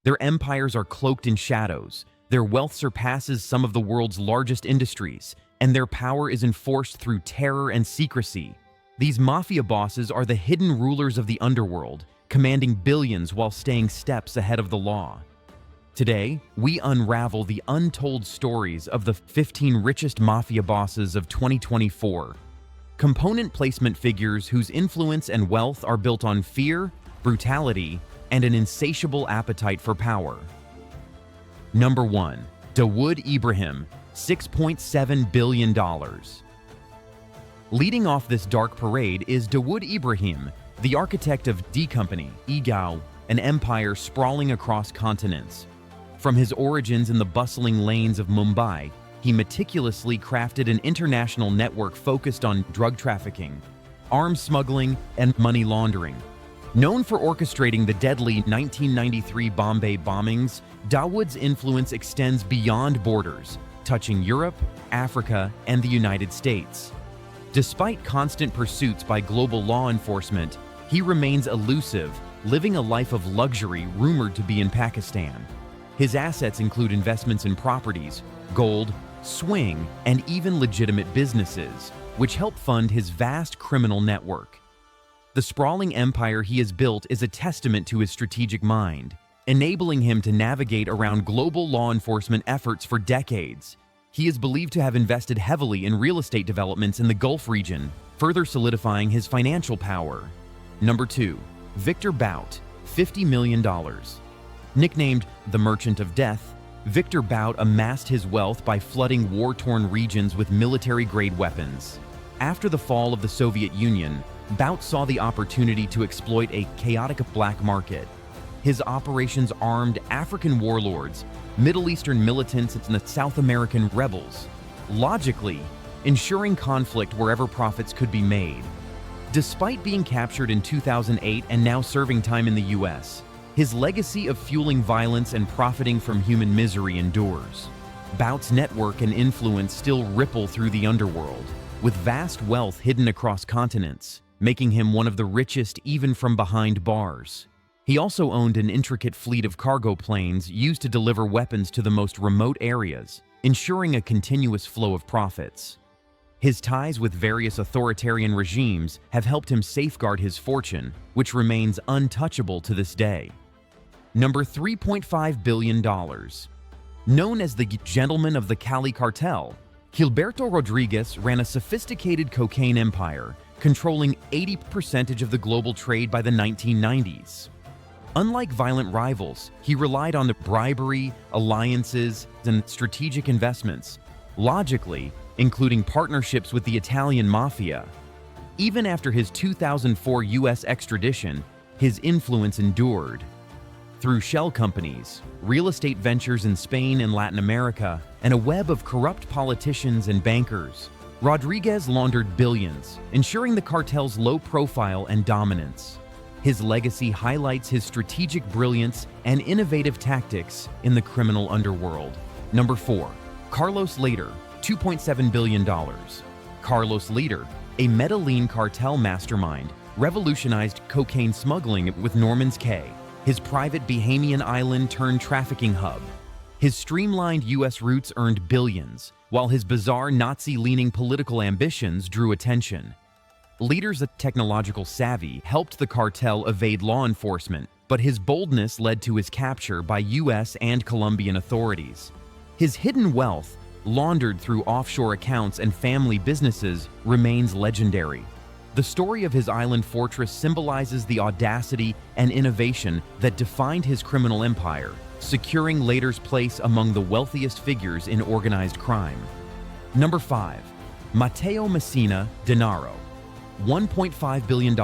Their empires are cloaked in shadows, their wealth surpasses some of the world's largest industries, and their power is enforced through terror and secrecy. These mafia bosses are the hidden rulers of the underworld, commanding billions while staying steps ahead of the law. Today, we unravel the untold stories of the 15 richest mafia bosses of 2024. Component placement figures whose influence and wealth are built on fear, brutality, and an insatiable appetite for power. Number 1. Dawood Ibrahim, $6.7 billion. Leading off this dark parade is Dawood Ibrahim, the architect of D Company, Egao, an empire sprawling across continents. From his origins in the bustling lanes of Mumbai, he meticulously crafted an international network focused on drug trafficking, arms smuggling, and money laundering. Known for orchestrating the deadly 1993 Bombay bombings, Dawood's influence extends beyond borders, touching Europe, Africa, and the United States. Despite constant pursuits by global law enforcement, he remains elusive, living a life of luxury rumored to be in Pakistan. His assets include investments in properties, gold, swing, and even legitimate businesses, which help fund his vast criminal network. The sprawling empire he has built is a testament to his strategic mind, enabling him to navigate around global law enforcement efforts for decades. He is believed to have invested heavily in real estate developments in the Gulf region, further solidifying his financial power. Number 2. Victor Bout, $50 million. Nicknamed the Merchant of Death, Victor Bout amassed his wealth by flooding war-torn regions with military-grade weapons. After the fall of the Soviet Union, Bout saw the opportunity to exploit a chaotic black market. His operations armed African warlords, Middle Eastern militants, and the South American rebels, logically ensuring conflict wherever profits could be made. Despite being captured in 2008 and now serving time in the US, his legacy of fueling violence and profiting from human misery endures. Bout's network and influence still ripple through the underworld, with vast wealth hidden across continents, making him one of the richest even from behind bars. He also owned an intricate fleet of cargo planes used to deliver weapons to the most remote areas, ensuring a continuous flow of profits. His ties with various authoritarian regimes have helped him safeguard his fortune, which remains untouchable to this day. Number $3.5 billion. Known as the Gentleman of the Cali Cartel, Gilberto Rodriguez ran a sophisticated cocaine empire, controlling 80% of the global trade by the 1990s. Unlike violent rivals, he relied on the bribery, alliances, and strategic investments, logically including partnerships with the Italian Mafia. Even after his 2004 US extradition, his influence endured. Through shell companies, real estate ventures in Spain and Latin America, and a web of corrupt politicians and bankers, Rodriguez laundered billions, ensuring the cartel's low profile and dominance. His legacy highlights his strategic brilliance and innovative tactics in the criminal underworld. Number 4. Carlos Lehder, $2.7 billion. Carlos Lehder, a Medellin cartel mastermind, revolutionized cocaine smuggling with Norman's Cay, his private Bahamian island turned trafficking hub. His streamlined US roots earned billions, while his bizarre Nazi-leaning political ambitions drew attention. Lehder's technological savvy helped the cartel evade law enforcement, but his boldness led to his capture by US and Colombian authorities. His hidden wealth, laundered through offshore accounts and family businesses, remains legendary. The story of his island fortress symbolizes the audacity and innovation that defined his criminal empire, securing Lehder's place among the wealthiest figures in organized crime. Number 5. Matteo Messina Denaro, $1.5 billion.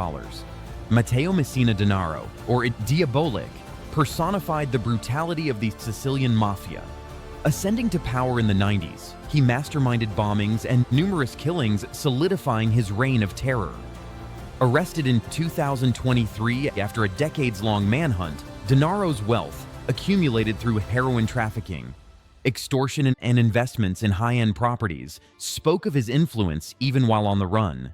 Matteo Messina Denaro, or Diabolik, personified the brutality of the Sicilian Mafia. Ascending to power in the 90s, he masterminded bombings and numerous killings, solidifying his reign of terror. Arrested in 2023 after a decades-long manhunt, Denaro's wealth, accumulated through heroin trafficking, extortion, and investments in high-end properties, spoke of his influence even while on the run.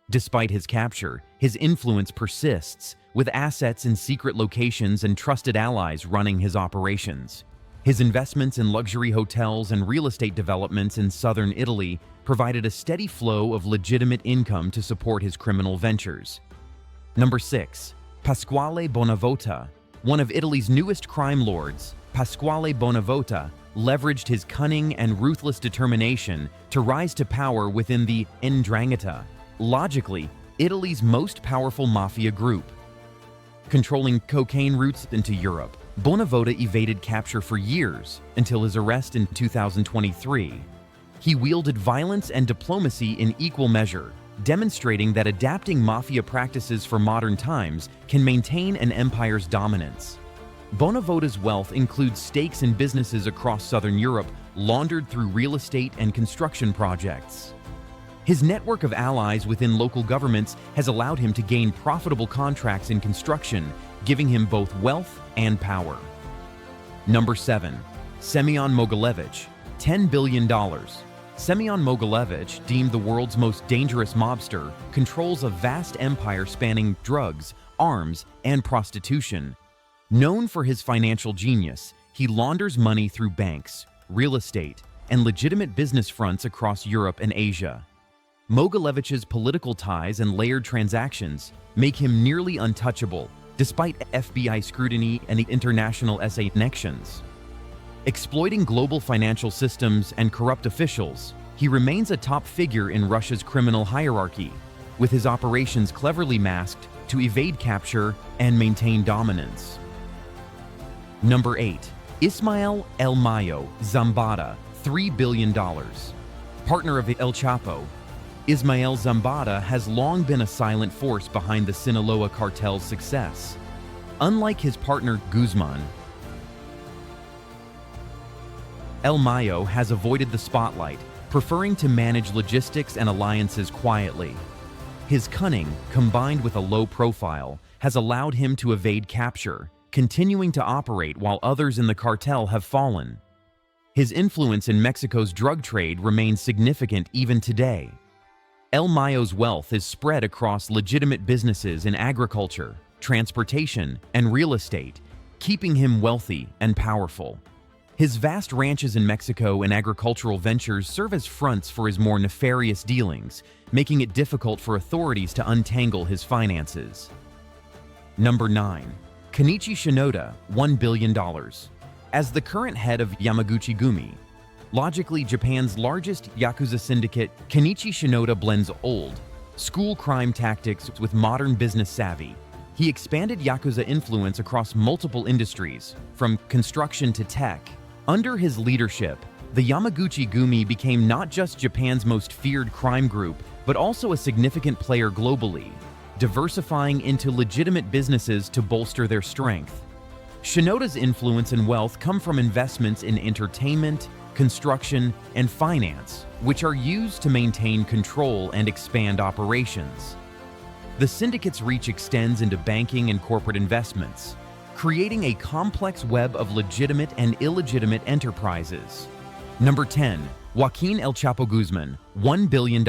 Despite his capture, his influence persists, with assets in secret locations and trusted allies running his operations. His investments in luxury hotels and real estate developments in southern Italy provided a steady flow of legitimate income to support his criminal ventures. Number 6. Pasquale Bonavota. One of Italy's newest crime lords, Pasquale Bonavota leveraged his cunning and ruthless determination to rise to power within the 'Ndrangheta, logically, Italy's most powerful mafia group. Controlling cocaine routes into Europe, Bonavota evaded capture for years until his arrest in 2023. He wielded violence and diplomacy in equal measure, demonstrating that adapting mafia practices for modern times can maintain an empire's dominance. Bonavota's wealth includes stakes in businesses across southern Europe laundered through real estate and construction projects. His network of allies within local governments has allowed him to gain profitable contracts in construction, giving him both wealth and power. Number 7. Semion Mogilevich, $10 billion. Semion Mogilevich, deemed the world's most dangerous mobster, controls a vast empire spanning drugs, arms, and prostitution. Known for his financial genius, he launders money through banks, real estate, and legitimate business fronts across Europe and Asia. Mogilevich's political ties and layered transactions make him nearly untouchable, despite FBI scrutiny and the international sanctions. Exploiting global financial systems and corrupt officials, he remains a top figure in Russia's criminal hierarchy, with his operations cleverly masked to evade capture and maintain dominance. Number 8. Ismael Zambada, $3 billion. Partner of El Chapo, Ismael Zambada has long been a silent force behind the Sinaloa cartel's success. Unlike his partner Guzman, El Mayo has avoided the spotlight, preferring to manage logistics and alliances quietly. His cunning, combined with a low profile, has allowed him to evade capture, continuing to operate while others in the cartel have fallen. His influence in Mexico's drug trade remains significant even today. El Mayo's wealth is spread across legitimate businesses in agriculture, transportation, and real estate, keeping him wealthy and powerful. His vast ranches in Mexico and agricultural ventures serve as fronts for his more nefarious dealings, making it difficult for authorities to untangle his finances. Number 9. Kenichi Shinoda, $1 billion. As the current head of Yamaguchi-gumi, logically Japan's largest Yakuza syndicate, Kenichi Shinoda blends old, school crime tactics with modern business savvy. He expanded Yakuza influence across multiple industries, from construction to tech. Under his leadership, the Yamaguchi-gumi became not just Japan's most feared crime group, but also a significant player globally, diversifying into legitimate businesses to bolster their strength. Shinoda's influence and wealth come from investments in entertainment, construction, and finance, which are used to maintain control and expand operations. The syndicate's reach extends into banking and corporate investments, creating a complex web of legitimate and illegitimate enterprises. Number 10. Joaquin El Chapo Guzman, $1 billion.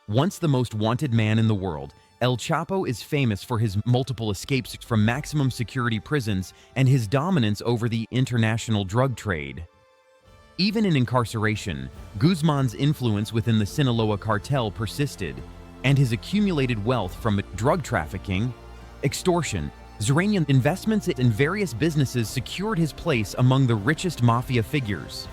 Once the most wanted man in the world, El Chapo is famous for his multiple escapes from maximum security prisons and his dominance over the international drug trade. Even in incarceration, Guzman's influence within the Sinaloa cartel persisted, and his accumulated wealth from drug trafficking, extortion, Zeranian investments in various businesses secured his place among the richest mafia figures.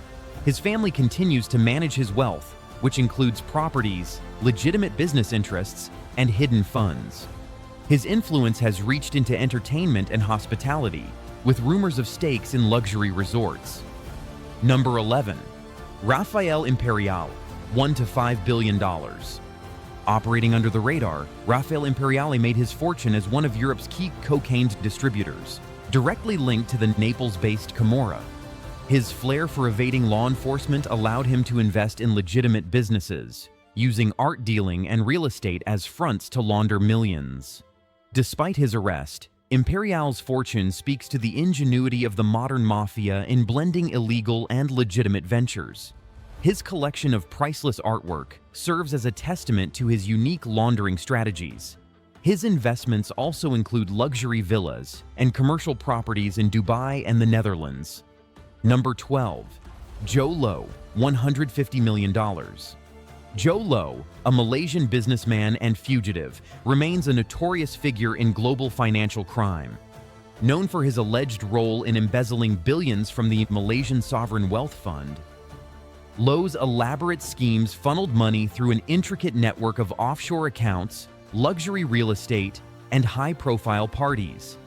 His family continues to manage his wealth, which includes properties, legitimate business interests, and hidden funds. His influence has reached into entertainment and hospitality, with rumors of stakes in luxury resorts. Number 11. Raffaele Imperiale, $1 to $5 billion. Operating under the radar, Raffaele Imperiale made his fortune as one of Europe's key cocaine distributors, directly linked to the Naples-based Camorra. His flair for evading law enforcement allowed him to invest in legitimate businesses, using art dealing and real estate as fronts to launder millions. Despite his arrest, Imperiale's fortune speaks to the ingenuity of the modern mafia in blending illegal and legitimate ventures. His collection of priceless artwork serves as a testament to his unique laundering strategies. His investments also include luxury villas and commercial properties in Dubai and the Netherlands. Number 12. Jho Low, $150 million. Jho Low, a Malaysian businessman and fugitive, remains a notorious figure in global financial crime. Known for his alleged role in embezzling billions from the Malaysian Sovereign Wealth Fund, Low's elaborate schemes funneled money through an intricate network of offshore accounts, luxury real estate, and high-profile parties.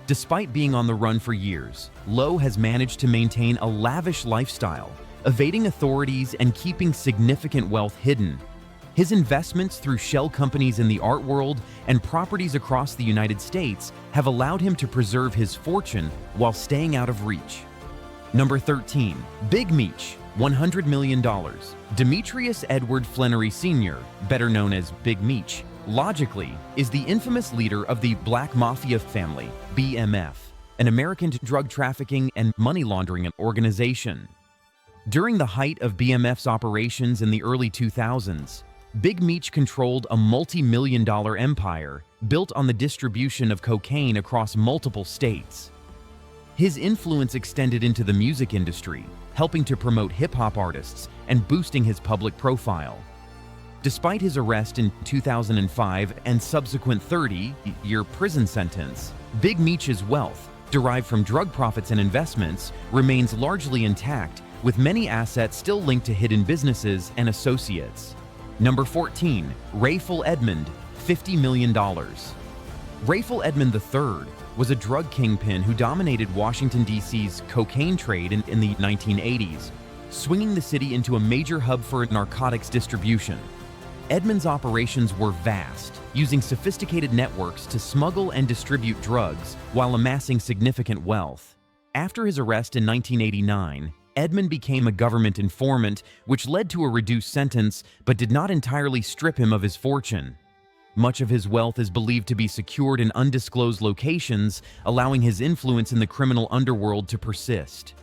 Despite being on the run for years, Low has managed to maintain a lavish lifestyle, evading authorities and keeping significant wealth hidden. His investments through shell companies in the art world and properties across the United States have allowed him to preserve his fortune while staying out of reach. Number 13. Big Meech, $100 million. Demetrius Edward Flannery Sr., better known as Big Meech, logically, is the infamous leader of the Black Mafia family, BMF, an American drug trafficking and money laundering organization. During the height of BMF's operations in the early 2000s, Big Meech controlled a multi-million-dollar empire built on the distribution of cocaine across multiple states. His influence extended into the music industry, helping to promote hip-hop artists and boosting his public profile. Despite his arrest in 2005 and subsequent 30-year prison sentence, Big Meech's wealth, derived from drug profits and investments, remains largely intact, with many assets still linked to hidden businesses and associates. Number 14. Rayful Edmond, $50 million. Rayful Edmond III was a drug kingpin who dominated Washington, D.C.'s cocaine trade in the 1980s, swinging the city into a major hub for narcotics distribution. Edmond's operations were vast, using sophisticated networks to smuggle and distribute drugs while amassing significant wealth. After his arrest in 1989, Edmond became a government informant, which led to a reduced sentence but did not entirely strip him of his fortune. Much of his wealth is believed to be secured in undisclosed locations, allowing his influence in the criminal underworld to persist.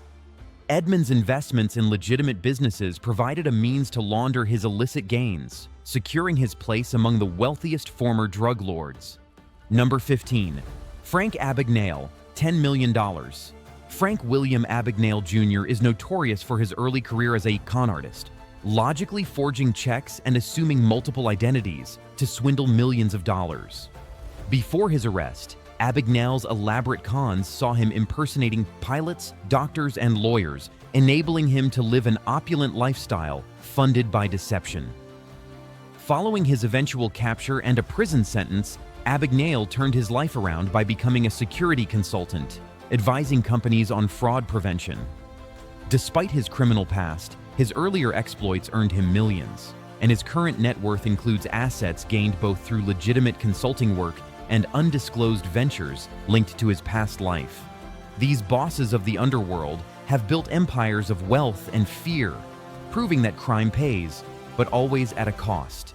Edmond's investments in legitimate businesses provided a means to launder his illicit gains, securing his place among the wealthiest former drug lords. Number 15. Frank Abagnale, $10 million. Frank William Abagnale Jr. is notorious for his early career as a con artist, logically forging checks and assuming multiple identities to swindle millions of dollars. Before his arrest, Abagnale's elaborate cons saw him impersonating pilots, doctors, and lawyers, enabling him to live an opulent lifestyle funded by deception. Following his eventual capture and a prison sentence, Abagnale turned his life around by becoming a security consultant, advising companies on fraud prevention. Despite his criminal past, his earlier exploits earned him millions, and his current net worth includes assets gained both through legitimate consulting work and undisclosed ventures linked to his past life. These bosses of the underworld have built empires of wealth and fear, proving that crime pays, but always at a cost.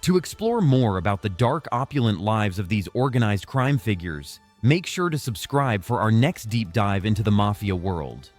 To explore more about the dark, opulent lives of these organized crime figures, make sure to subscribe for our next deep dive into the mafia world.